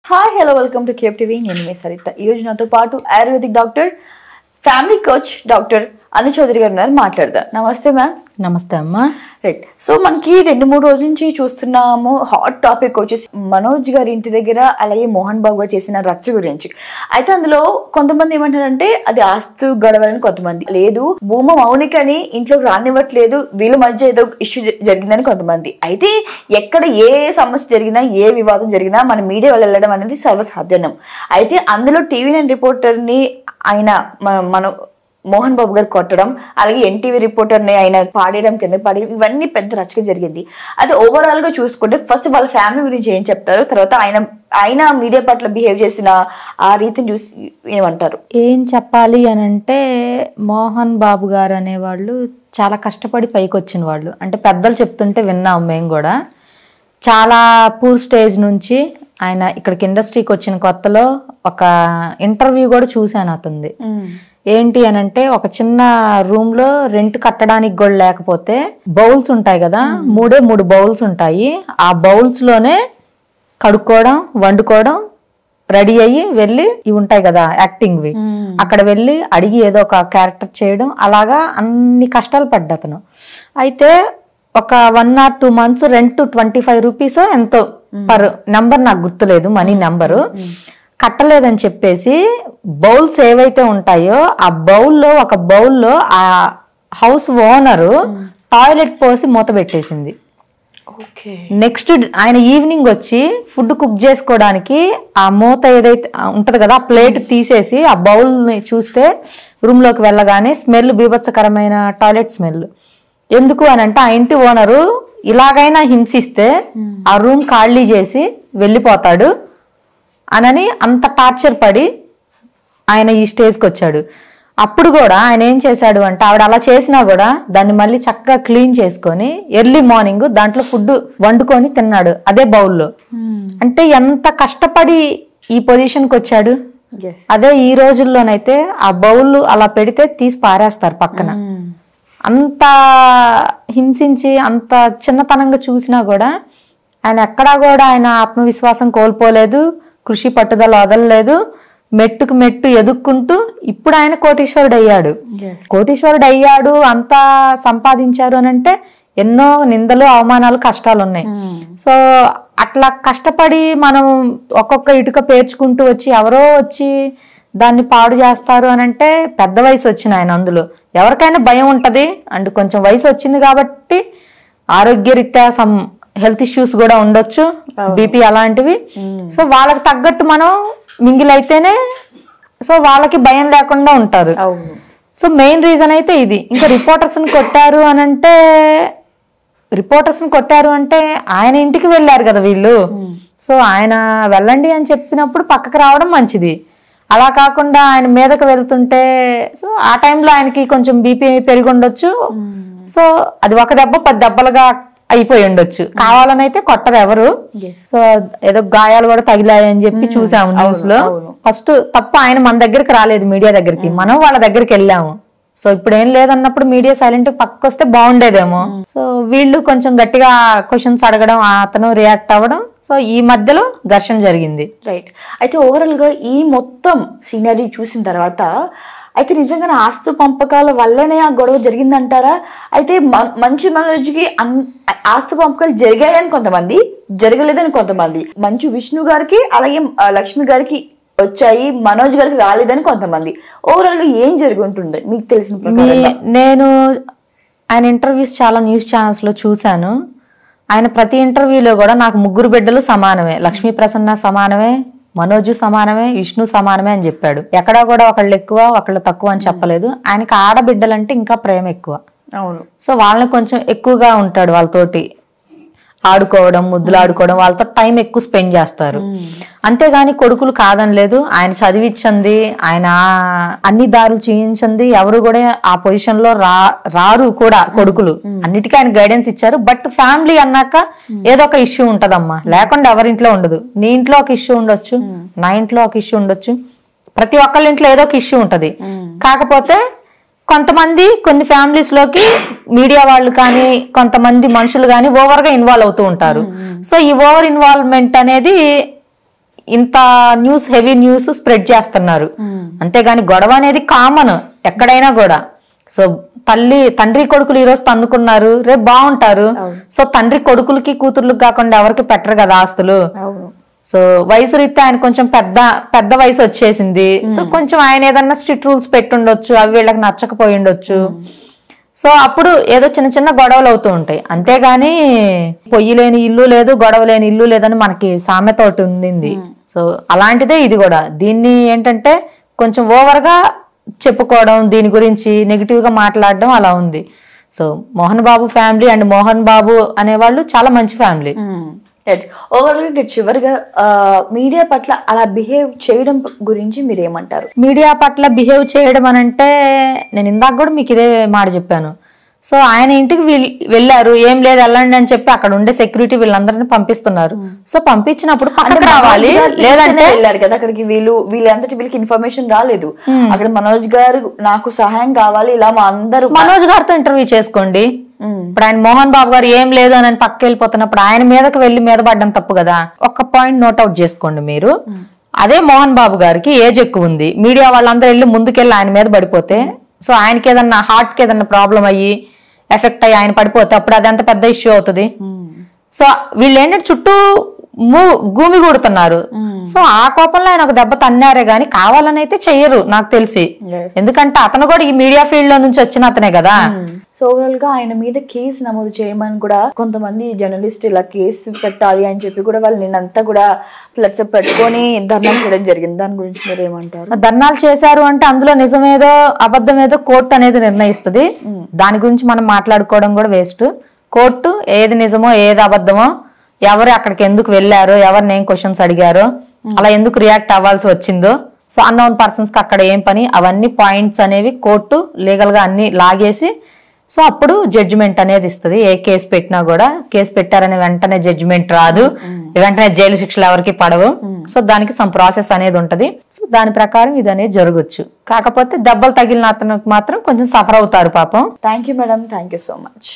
Hi hello welcome to Cape TV. నేను మీ సరిత. ఈరోజు నాతో పాటు ayurvedic doctor, family coach doctor Anu Chaudhary గారు ఉన్నారు. మాట్లాడదాం. నమస్తే మ్యామ్. నమస్తే అమ్మా. రైట్. సో మనకి 2-3 రోజుల నుంచి చూస్తున్నాము హాట్ టాపిక్ వచ్చేసి మనోజ్ గారి ఇంటి దగ్గర అలాగే మోహన్ బాబు గారు చేసిన రచ్చ గురించి. అయితే అందులో కొంతమంది ఏమంటారంటే అది ఆస్తు గొడవలని, కొంతమంది లేదు భూమ మౌనికని ఇంట్లోకి రానివ్వట్లేదు, వీళ్ళ మధ్య ఏదో ఇష్యూ జరిగిందని కొంతమంది. అయితే ఎక్కడ ఏ సమస్య జరిగినా ఏ వివాదం జరిగినా మన మీడియా వాళ్ళు వెళ్ళడం అనేది సర్వసాధారణం. అయితే అందులో టీవీ9 రిపోర్టర్ని ఆయన మన మోహన్ బాబు గారు కొట్టడం, అలాగే ఎన్టీవీ రిపోర్టర్ని ఆయన పాడేయడం, కింద పాడేయడం, ఇవన్నీ పెద్ద రచక జరిగింది. అయితే ఓవరాల్ గా చూసుకుంటే ఫస్ట్ వాళ్ళ ఫ్యామిలీ గురించి ఏం చెప్తారు, తర్వాత ఆయన మీడియా పట్ల బిహేవ్ చేసిన ఆ రీతిని చూసి ఏమంటారు? ఏం చెప్పాలి అని అంటే, మోహన్ బాబు గారు అనేవాళ్ళు చాలా కష్టపడి పైకి వచ్చిన వాళ్ళు. అంటే పెద్దలు చెప్తుంటే విన్నాం మేము కూడా. చాలా పూర్ స్టేజ్ నుంచి ఆయన ఇక్కడికి ఇండస్ట్రీకి వచ్చిన కొత్తలో ఒక ఇంటర్వ్యూ కూడా చూశాను అతనిది. ఏంటి అని అంటే, ఒక చిన్న రూమ్ లో రెంట్ కట్టడానికి కూడా లేకపోతే బౌల్స్ ఉంటాయి కదా, 3 బౌల్స్ ఉంటాయి. ఆ బౌల్స్ లోనే కడుక్కోవడం, వండుకోవడం, రెడీ అయ్యి వెళ్ళి ఇవి ఉంటాయి కదా యాక్టింగ్వి, అక్కడ వెళ్ళి అడిగి ఏదో ఒక క్యారెక్టర్ చేయడం, అలాగా అన్ని కష్టాలు పడ్డా అతను. అయితే ఒక 1 or 2 months రెంట్ 25 రూపీస్ ఎంతో పర్ నంబర్, నాకు గుర్తులేదు మనీ నెంబరు, కట్టలేదని చెప్పేసి బౌల్స్ ఏవైతే ఉంటాయో ఆ బౌల్లో ఒక బౌల్లో ఆ హౌస్ ఓనరు టాయిలెట్ పోసి మూత పెట్టేసింది. నెక్స్ట్ ఆయన ఈవినింగ్ వచ్చి ఫుడ్ కుక్ చేసుకోవడానికి ఆ మూత ఏదైతే ఉంటది కదా, ఆ ప్లేట్ తీసేసి ఆ బౌల్ ని చూస్తే రూమ్ లోకి వెళ్ళగానే స్మెల్, బీభత్సకరమైన టాయిలెట్ స్మెల్. ఎందుకు అని అంటే, ఆ ఇంటి ఓనరు ఇలాగైనా హింసిస్తే ఆ రూమ్ ఖాళీ చేసి వెళ్ళిపోతాడు అనని అంత టార్చర్ పడి ఆయన ఈ స్టేజ్కి వచ్చాడు. అప్పుడు కూడా ఆయన ఏం చేశాడు అంటే, ఆవిడ అలా చేసినా కూడా దాన్ని మళ్ళీ చక్కగా క్లీన్ చేసుకొని ఎర్లీ మార్నింగ్ దాంట్లో ఫుడ్ వండుకొని తిన్నాడు అదే బౌల్లో. అంటే ఎంత కష్టపడి ఈ పొజిషన్కి వచ్చాడు. అదే ఈ రోజుల్లోనైతే ఆ బౌల్ అలా పెడితే తీసి పారేస్తారు పక్కన. అంత హింసించి అంత చిన్నతనంగా చూసినా కూడా ఆయన ఎక్కడా కూడా ఆయన ఆత్మవిశ్వాసం కోల్పోలేదు, కృషి పట్టుదల వదలలేదు, మెట్టుకు మెట్టు ఎదుక్కుంటూ ఇప్పుడు ఆయన కోటీశ్వరుడు అయ్యాడు. కోటీశ్వరుడు అయ్యాడు, అంతా సంపాదించారు అని అంటే ఎన్నో నిందలు, అవమానాలు, కష్టాలు ఉన్నాయి. సో అట్లా కష్టపడి మనం ఒక్కొక్క ఇటుక పేర్చుకుంటూ వచ్చి ఎవరో వచ్చి దాన్ని పాడు చేస్తారు అని అంటే, పెద్ద వయసు వచ్చిన ఆయన, అందులో ఎవరికైనా భయం ఉంటది. అండ్ కొంచెం వయసు వచ్చింది కాబట్టి ఆరోగ్యరీత్యా సమ్ హెల్త్ ఇష్యూస్ కూడా ఉండొచ్చు, బీపీ అలాంటివి. సో వాళ్ళకి తగ్గట్టు మనం మింగిల్ అయితేనే సో వాళ్ళకి భయం లేకుండా ఉంటారు. సో మెయిన్ రీజన్ అయితే ఇది. ఇంకా రిపోర్టర్స్ని కొట్టారు అంటే ఆయన ఇంటికి వెళ్ళారు కదా వీళ్ళు. సో ఆయన వెళ్ళండి అని చెప్పినప్పుడు పక్కకు రావడం మంచిది. అలా కాకుండా ఆయన మీదకు వెళ్తుంటే సో ఆ టైంలో ఆయనకి కొంచెం బీపీ పెరిగి ఉండొచ్చు. సో అది ఒక దెబ్బ 10 దెబ్బలుగా అయిపోయి ఉండొచ్చు. కావాలని అయితే కొట్టరు ఎవరు. సో ఏదో గాయాలు కూడా తగిలాయని చెప్పి చూసాము న్యూస్ లో. ఫస్ట్ తప్పు ఆయన మన దగ్గరికి రాలేదు, మీడియా దగ్గరికి, మనం వాళ్ళ దగ్గరికి వెళ్ళాము. సో ఇప్పుడు ఏం లేదన్నప్పుడు మీడియా సైలెంట్ పక్కకు వస్తే బాగుండేదేమో. సో వీళ్ళు కొంచెం గట్టిగా క్వశ్చన్స్ అడగడం, అతను రియాక్ట్ అవ్వడం, సో ఈ మధ్యలో ఘర్షణ జరిగింది. రైట్. అయితే ఓవరాల్ గా ఈ మొత్తం సీనరీ చూసిన తర్వాత అయితే నిజంగానే ఆస్తు పంపకాల వల్లనే ఆ గొడవ జరిగిందంటారా? అయితే మంచు మనోజ్కి ఆస్తు పంపకాలు జరిగాయని కొంతమంది, జరగలేదని కొంతమంది, మంచు విష్ణు గారికి అలాగే లక్ష్మి గారికి వచ్చాయి, మనోజ్ గారికి రాలేదని కొంతమంది. ఓవరాల్ గా ఏం జరిగి ఉంటుంది మీకు తెలిసిన ప్రకారం? నేను ఆయన ఇంటర్వ్యూస్ చాలా న్యూస్ ఛానల్స్ లో చూశాను. ఆయన ప్రతి ఇంటర్వ్యూలో కూడా నాకు 3 బిడ్డలు సమానమే, లక్ష్మీ ప్రసన్న సమానమే, మనోజు సమానమే, విష్ణు సమానమే అని చెప్పాడు. ఎక్కడా కూడా ఒకళ్ళు ఎక్కువ ఒకళ్ళు తక్కువ అని చెప్పలేదు. ఆయనకి ఆడబిడ్డలంటే ఇంకా ప్రేమ ఎక్కువ. అవును. సో వాళ్ళని కొంచెం ఎక్కువగా ఉంటాడు, వాళ్ళతోటి ఆడుకోవడం, ముద్దులు ఆడుకోవడం, వాళ్ళతో టైం ఎక్కువ స్పెండ్ చేస్తారు. అంతేగాని కొడుకులు కాదని లేదు. ఆయన చదివించింది, ఆయన అన్ని దారులు చూయించింది, ఎవరు కూడా ఆ పొజిషన్ లో రారు కూడా కొడుకులు. అన్నిటికీ ఆయన గైడెన్స్ ఇచ్చారు. బట్ ఫ్యామిలీ అన్నాక ఏదో ఒక ఇష్యూ ఉంటదమ్మా, లేకుండా ఎవరింట్లో ఉండదు. నీ ఇంట్లో ఒక ఇష్యూ ఉండొచ్చు, నా ఇంట్లో ఒక ఇష్యూ ఉండొచ్చు, ప్రతి ఒక్కళ్ళ ఇంట్లో ఏదో ఒక ఇష్యూ ఉంటది. కాకపోతే కొంతమంది కొన్ని ఫ్యామిలీస్ లోకి మీడియా వాళ్ళు కానీ కొంతమంది మనుషులు కానీ ఓవర్ గా ఇన్వాల్వ్ అవుతూ ఉంటారు. సో ఈ ఓవర్ ఇన్వాల్వ్మెంట్ అనేది ఇంత హెవీ న్యూస్ స్ప్రెడ్ చేస్తున్నారు. అంతేగాని గొడవ అనేది కామన్ ఎక్కడైనా కూడా. సో తండ్రి కొడుకులు ఈరోజు తన్నుకున్నారు, రేపు బాగుంటారు. సో తండ్రి కొడుకులకి కూతుర్లకు కాకుండా ఎవరికి పెట్టరు కదా ఆస్తులు. సో వయసు రీత్యా ఆయన కొంచెం పెద్ద వయసు వచ్చేసింది. సో కొంచెం ఆయన ఏదన్నా స్ట్రిక్ట్ రూల్స్ పెట్టుండొచ్చు, అవి వీళ్ళకి నచ్చకపోయి ఉండొచ్చు. సో అప్పుడు ఏదో చిన్న చిన్న గొడవలు అవుతూ ఉంటాయి. అంతేగాని పొయ్యి లేని ఇల్లు లేదు, గొడవ లేని ఇల్లు లేదని మనకి సామెత ఒకటి ఉంది. సో అలాంటిదే ఇది కూడా. దీన్ని ఏంటంటే కొంచెం ఓవర్గా చెప్పుకోవడం, దీని గురించి నెగిటివ్ గా మాట్లాడడం అలా ఉంది. So Mohan Babu family and Mohan Babu అనేవాళ్ళు చాలా మంచి ఫ్యామిలీ. ఓవరాల్ గా చివరిగా మీడియా పట్ల అలా బిహేవ్ చేయడం గురించి మీరు ఏమంటారు? మీడియా పట్ల బిహేవ్ చేయడం అని అంటే నేను ఇందాక కూడా మీకు ఇదే మాట చెప్పాను. సో ఆయన ఇంటికి వెళ్ళారు, ఏం లేదు వెళ్ళండి అని చెప్పి అక్కడ ఉండే సెక్యూరిటీ వీళ్ళందరినీ పంపిస్తున్నారు. సో పంపించినప్పుడు పక్కకు రావాలి, లేదంటే వెళ్ళారు కదా అక్కడికి. వీళ్ళకి ఇన్ఫర్మేషన్ రాలేదు. అక్కడ మనోజ్ గారు నాకు సహాయం కావాలి ఇలా మా అందరూ మనోజ్ గారితో ఇంటర్వ్యూ చేసుకోండి. ఇప్పుడు ఆయన మోహన్ బాబు గారు ఏం లేదు అని పక్క వెళ్ళిపోతున్నప్పుడు ఆయన మీదకి వెళ్ళి మీద పడ్డం తప్పు కదా. ఒక పాయింట్ నోట్అవుట్ చేసుకోండి మీరు. అదే మోహన్ బాబు గారికి ఏజ్ ఎక్కువ ఉంది, మీడియా వాళ్ళందరూ వెళ్ళి ముందుకెళ్ళి ఆయన మీద పడిపోతే, సో ఆయనకి ఏదన్నా హార్ట్ కి ఏదన్నా ప్రాబ్లం అయ్యి ఎఫెక్ట్ అయ్యి ఆయన పడిపోతే అప్పుడు అది ఎంత పెద్ద ఇష్యూ అవుతుంది. సో వీళ్ళు ఏంటంటే చుట్టూ గూమి కూడుతున్నారు. సో ఆ కోపంలో ఆయన ఒక దెబ్బ తన్నారే గాని కావాలని అయితే చెయ్యరు నాకు తెలిసి. ఎందుకంటే అతను కూడా ఈ మీడియా ఫీల్డ్ లో నుంచి వచ్చిన అతనే కదా. సో ఓవరాల్ గా ఆయన మీద కేసు నమోదు చేయమని కూడా కొంతమంది జర్నలిస్ట్ ఇలా కేసు పెట్టాలి అని చెప్పి కూడా వాళ్ళు నిన్నంతా కూడా ఫ్లెక్స్ పెట్టుకొని ధర్నాలు చేయడం జరిగింది. దాని గురించి మీరు ఏమంటారు? ధర్నాలు చేశారు అంటే అందులో నిజమేదో అబద్ధమేదో కోర్టు అనేది నిర్ణయిస్తుంది. దాని గురించి మనం మాట్లాడుకోవడం కూడా వేస్ట్. కోర్టు ఏది నిజమో ఏది అబద్ధమో, ఎవరు అక్కడికి ఎందుకు వెళ్ళారో, ఎవరిని ఏం క్వశ్చన్స్ అడిగారో, అలా ఎందుకు రియాక్ట్ అవ్వాల్సి వచ్చిందో, సో అన్నోన్ పర్సన్స్ కి అక్కడ ఏం పని, అవన్నీ పాయింట్స్ అనేవి కోర్టు లీగల్ గా అన్ని లాగేసి సో అప్పుడు జడ్జిమెంట్ అనేది ఇస్తుంది. ఏ కేసు పెట్టినా కూడా కేసు పెట్టారనే వెంటనే జడ్జిమెంట్ రాదు, వెంటనే జైలు శిక్షలు ఎవరికి పడవు. సో దానికి సమ్ ప్రాసెస్ అనేది ఉంటది. సో దాని ప్రకారం ఇది అనేది జరగచ్చు. కాకపోతే దెబ్బలు తగిలిన అతనికి మాత్రం కొంచెం సఫర్ అవుతాడు పాపం. Thank you madam, thank you so much.